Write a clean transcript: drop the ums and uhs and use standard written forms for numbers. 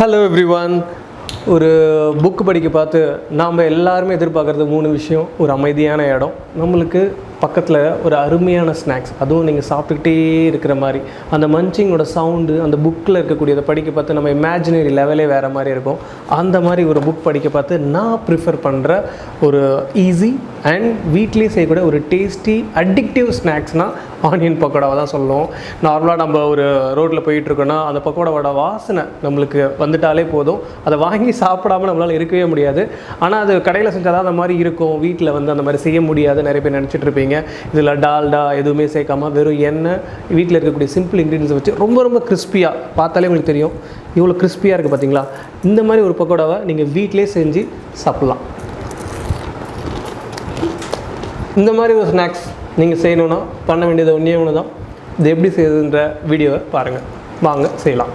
Hello everyone. ஒரு book படிக்க பார்த்து நாம் எல்லாருமே எதிர்பார்க்குறது 3 விஷயம். ஒரு அமைதியான இடம், நம்மளுக்கு பக்கத்தில் ஒரு அருமையான ஸ்நாக்ஸ், அதுவும் நீங்கள் சாப்பிட்டுக்கிட்டே இருக்கிற மாதிரி அந்த மஞ்சிங்கோட சவுண்டு, அந்த புக்கில் இருக்கக்கூடியதை படிக்க பார்த்து நம்ம இமேஜினரி லெவலே வேறு மாதிரி இருக்கும். அந்த மாதிரி ஒரு புக் படிக்க பார்த்து நான் ப்ரிஃபர் பண்ணுற ஒரு ஈஸி அண்ட் வீட்லேயே செய்யக்கூடிய ஒரு டேஸ்டி அடிக்டிவ் ஸ்நாக்ஸ்னால் ஆனியன் பக்கோடாவை தான் சொல்லுவோம். நார்மலாக நம்ம ஒரு ரோட்டில் போயிட்டுருக்கோன்னா அந்த பக்கோடாவோட வாசனை நம்மளுக்கு வந்துட்டாலே போதும், அதை வாங்கி சாப்பிடாமல் நம்மளால் இருக்கவே முடியாது. ஆனால் அது கடையில் செஞ்சால் தான் அந்த மாதிரி இருக்கும், வீட்டில் வந்து அந்த மாதிரி செய்ய முடியாது நிறைய பேர் நினச்சிட்டு இருப்பீங்க. இதில் டால்டா எதுவுமே சேர்க்காமல் வெறும் எண்ணெய், வீட்டில் இருக்கக்கூடிய சிம்பிள் இன்க்ரீடியன்ஸை வச்சு ரொம்ப கிறிஸ்பியாக, பார்த்தாலே உங்களுக்கு தெரியும் இவ்வளோ கிறிஸ்பியாக இருக்குது பார்த்தீங்களா. இந்த மாதிரி ஒரு பக்கோடாவை நீங்கள் வீட்டிலே செஞ்சு சாப்பிட்லாம். இந்த மாதிரி ஒரு ஸ்நாக்ஸ் நீங்கள் செய்யணுன்னா பண்ண வேண்டியது ஒன்றே ஒன்று தான். இது எப்படி செய்யுதுன்ற வீடியோவை பாருங்கள், வாங்க செய்யலாம்.